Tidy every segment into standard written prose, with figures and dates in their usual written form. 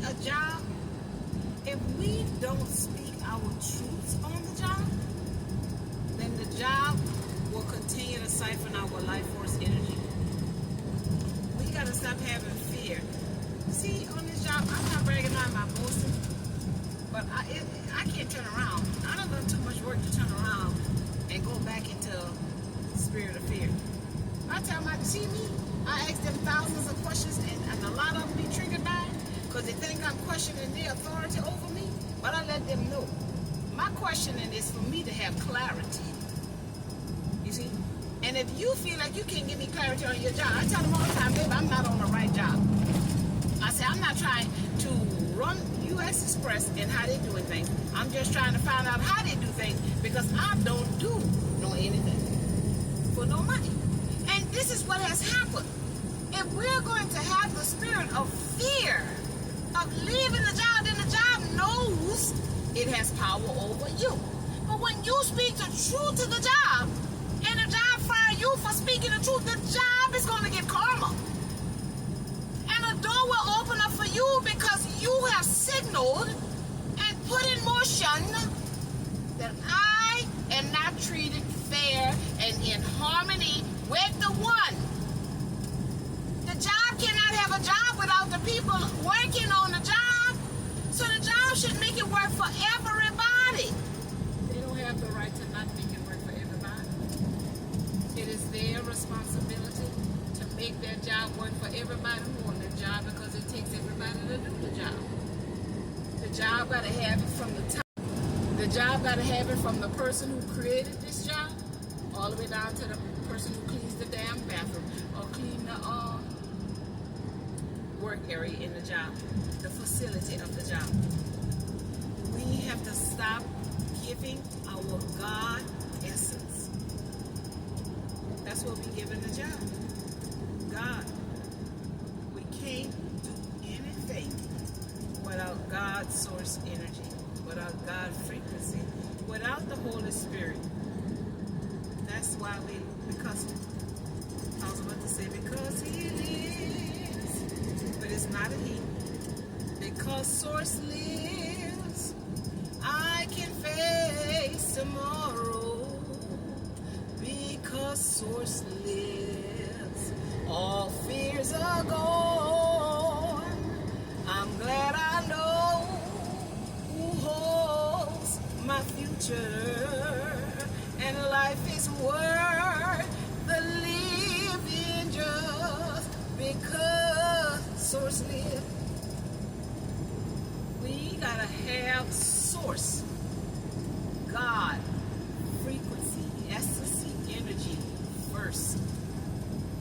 a job, if we don't speak our truths on the job, then the job will continue to siphon our life force energy. We gotta stop having fear. See, on this job, I'm not bragging on my boasting, but I can't turn around. I done done too much work to turn around and go back into spirit of fear. I tell my, see me, I ask them thousands of questions, and a lot of them be triggered by it because they think I'm questioning their authority over me, but I let them know. My questioning is for me to have clarity. You see? And if you feel like you can't give me clarity on your job, I tell them all the time, babe, I'm not on the right job. I say, I'm not trying to run U.S. Express and how they're doing things. I'm just trying to find out how they do things because I don't do no anything for no money. And this is what has happened. If we're going to have the spirit of fear of leaving the job, then the job knows it has power over you. But when you speak the truth to the job, and the job fire you for speaking the truth, the job is going to get karma. And a door will open up for you because you have signaled and put in motion that I am not treated fair and in harmony with the one. The job cannot have a job without the people working on the job. So the job should make it work for everybody. They don't have the right to not make it work for everybody. It is their responsibility to make their job work for everybody who on the job because it takes everybody to do the job. The job got to have it from the top. The job got to have it from the person who created this job all the way down to the person who cleans the damn bathroom or clean the work area in the job, the facility of the job. We have to stop giving our God essence. That's what we give in the job. God. We can't do anything without God's source energy, without God's frequency, without the Holy Spirit. That's why because I was about to say because He lives, but it's not a He. Because Source lives, I can face tomorrow. Because Source lives, all fears are gone. I'm glad I know who holds my future, and life is worth the living just because Source lives. We gotta have Source, God, frequency, essence, energy first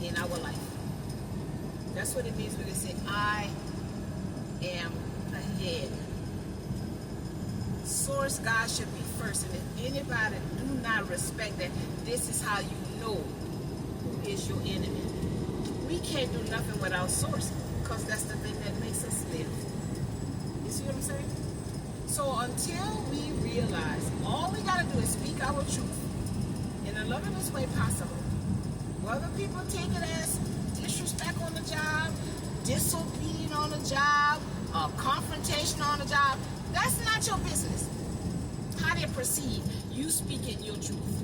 in our life. That's what it means when they say, I am ahead. Source, God should be first. And if anybody do not respect that, this is how you know who is your enemy. We can't do nothing without Source because that's the thing that makes us live. You see what I'm saying? So until we realize all we got to do is speak our truth in the lovingest way possible, whether people take it as disrespect on the job, disobedient on the job, confrontation on the job, that's not your business. How they perceive you speaking your truth.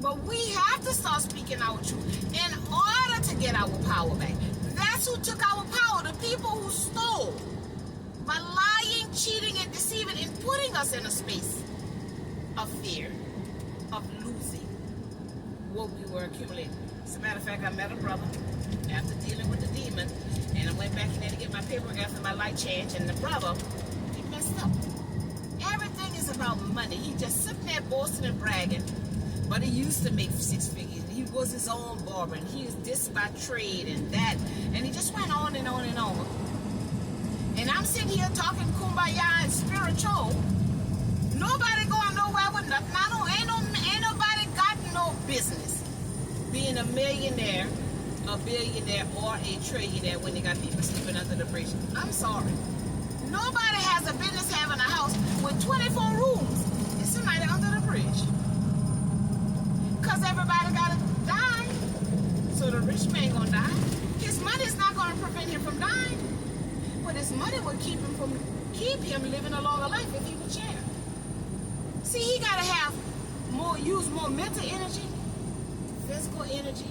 But we have to start speaking our truth in order to get our power back. That's who took our power, the people who stole by lying, cheating, and deceiving and putting us in a space of fear, of losing what we were accumulating. As a matter of fact, I met a brother after dealing with the demon, and I went back in there to get my paperwork after my light change, and the brother, he messed up. Everything is about money. He just sitting there boasting and bragging, but he used to make 6 figures. He was his own barber, and he was this by trade and that, and he just went on and on and on. And I'm sitting here talking kumbaya and spiritual. Nobody going nowhere with nothing. Ain't nobody got no business being a millionaire, a billionaire, or a trillionaire when they got people sleeping under the bridge. I'm sorry. Nobody has a business having a house with 24 rooms and somebody under the bridge. Because everybody got to die. So the rich man gonna die. His money is not going to prevent him from dying. But his money would keep him living a longer life if he would share. See, he gotta use more mental energy, physical energy,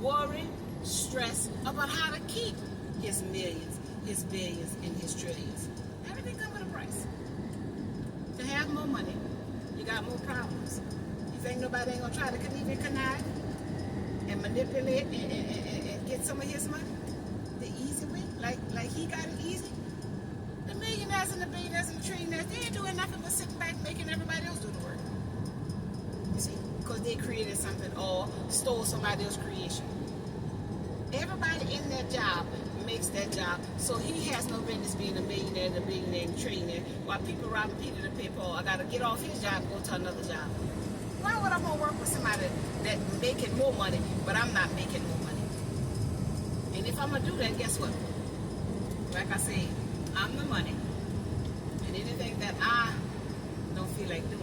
worry, stress about how to keep his millions, his billions, and his trillions. Everything comes with a price. To have more money, you got more problems. You think nobody ain't gonna try to connive and manipulate and get some of his money the easy way, like he got it easy? The millionaires and the billionaires and the trillionaires, they ain't doing nothing but sitting back making everybody else do the work. You see? Because they created something or stole somebody else's creation. Everybody in that job makes that job, so he has no business being a millionaire, the billionaire, and trillionaire, while people robbing Peter to pay Paul. I gotta get off his job and go to another job. Why would I want to work with somebody that making more money, but I'm not making more money? And if I'm gonna do that, guess what? Like I said, I'm the money, and anything that I don't feel like doing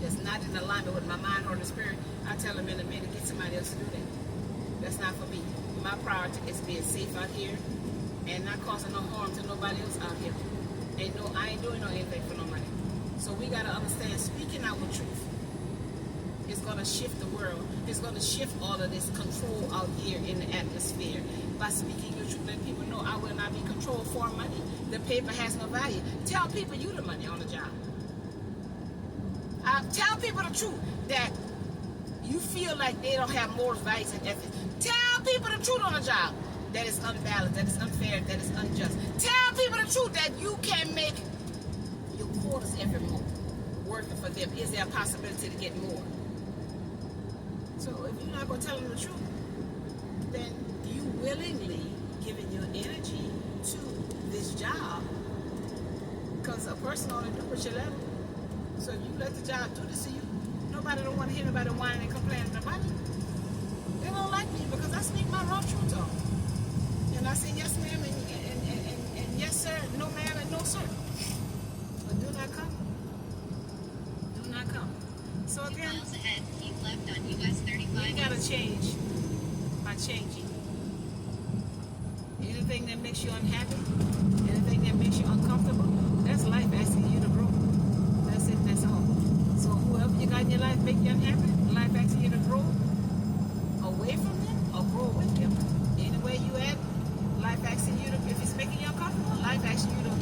that's not in alignment with my mind or the spirit, I tell them in a minute, get somebody else to do that. That's not for me. My priority is being safe out here and not causing no harm to nobody else out here. I ain't doing no anything for no money. So we gotta understand, speaking our truth is gonna shift the world. It's gonna shift all of this control out here in the atmosphere. By speaking your truth, let people know I will not be controlled for money. The paper has no value. Tell people you the money on the job. Tell people the truth that you feel like they don't have morals, values, and ethics. Tell people the truth on the job that is unbalanced, that is unfair, that is unjust. Tell people the truth that you can make your quarters every month working for them. Is there a possibility to get more? So if you're not going to tell them the truth, then you willingly giving your energy to this job, because a person only do what you let them. So if you let the job do this to you, nobody don't want to hear nobody whining and complaining about it. They don't like me because I speak my raw truth to them. And I say yes ma'am and yes sir, no ma'am and no sir. But do not come. Do not come. So again, 2 miles ahead, keep left on US 35. you gotta change by changing. Anything that makes you unhappy, anything that makes you uncomfortable, that's life asking you to grow. That's it, that's all. So whoever you got in your life make you unhappy, life asking you to grow away from them or grow with them. Anywhere you at, life asking you to, if it's making you uncomfortable, life asking you to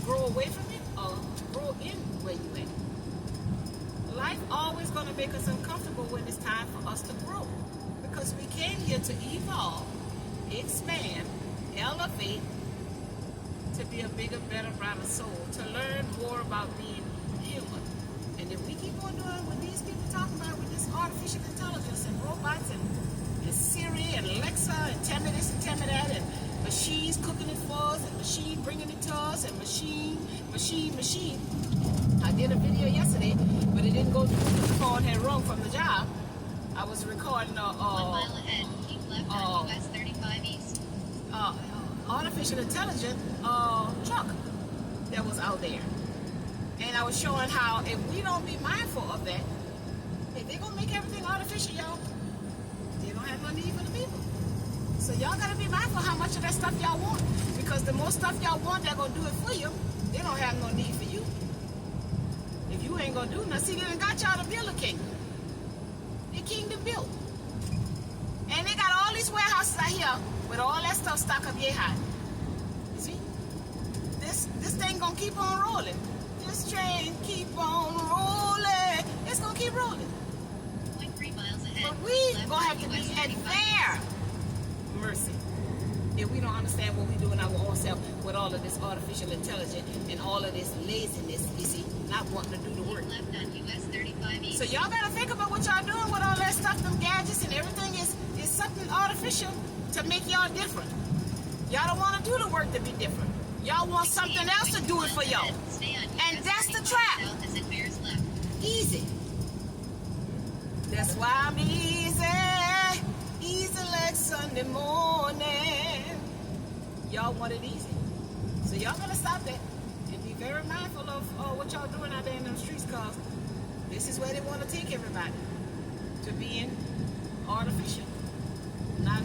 grow away from it or grow in where you at. Life always gonna make us uncomfortable when it's time for us to grow. Because we came here to evolve, expand, elevate, to be a bigger, better, brighter soul, to learn more about being human. And if we keep on doing what these people talk about with this artificial intelligence and robots and Siri and Alexa and tell me this and tell me that, and machines cooking it for us and machine bringing it to us and machine. I did a video yesterday, but it didn't go through because the phone had rung from the job. I was recording 1 mile ahead, keep left on US 35 East. Artificial intelligence truck that was out there. And I was showing how if we don't be mindful of that, if they're going to make everything artificial, y'all, they don't have no need for the people. So y'all got to be mindful how much of that stuff y'all want. Because the more stuff y'all want, they're going to do it for you. They don't have no need for you. If you ain't going to do nothing, see, they done got y'all to build a kingdom. The kingdom built. And they got all these warehouses out here with all that stuff stuck up yay high. You see? This thing going to keep on rolling. This train keep on rolling. It's going to keep rolling. 0.3 miles ahead. But we going to have to be at their mercy if we don't understand what we do in our own self with all of this artificial intelligence and all of this laziness, you see, not wanting to do the work. Left on US 35 East. So y'all got to think about what y'all doing with all that stuff, them gadgets and everything is something artificial to make y'all different. Y'all don't want to do the work to be different. Y'all want something else to do it for y'all. And that's the trap. Easy. That's why I'm easy like Sunday morning. Y'all want it easy. So y'all gotta stop that and be very mindful of what y'all doing out there in them streets, cause this is where they want to take everybody, to being artificial, not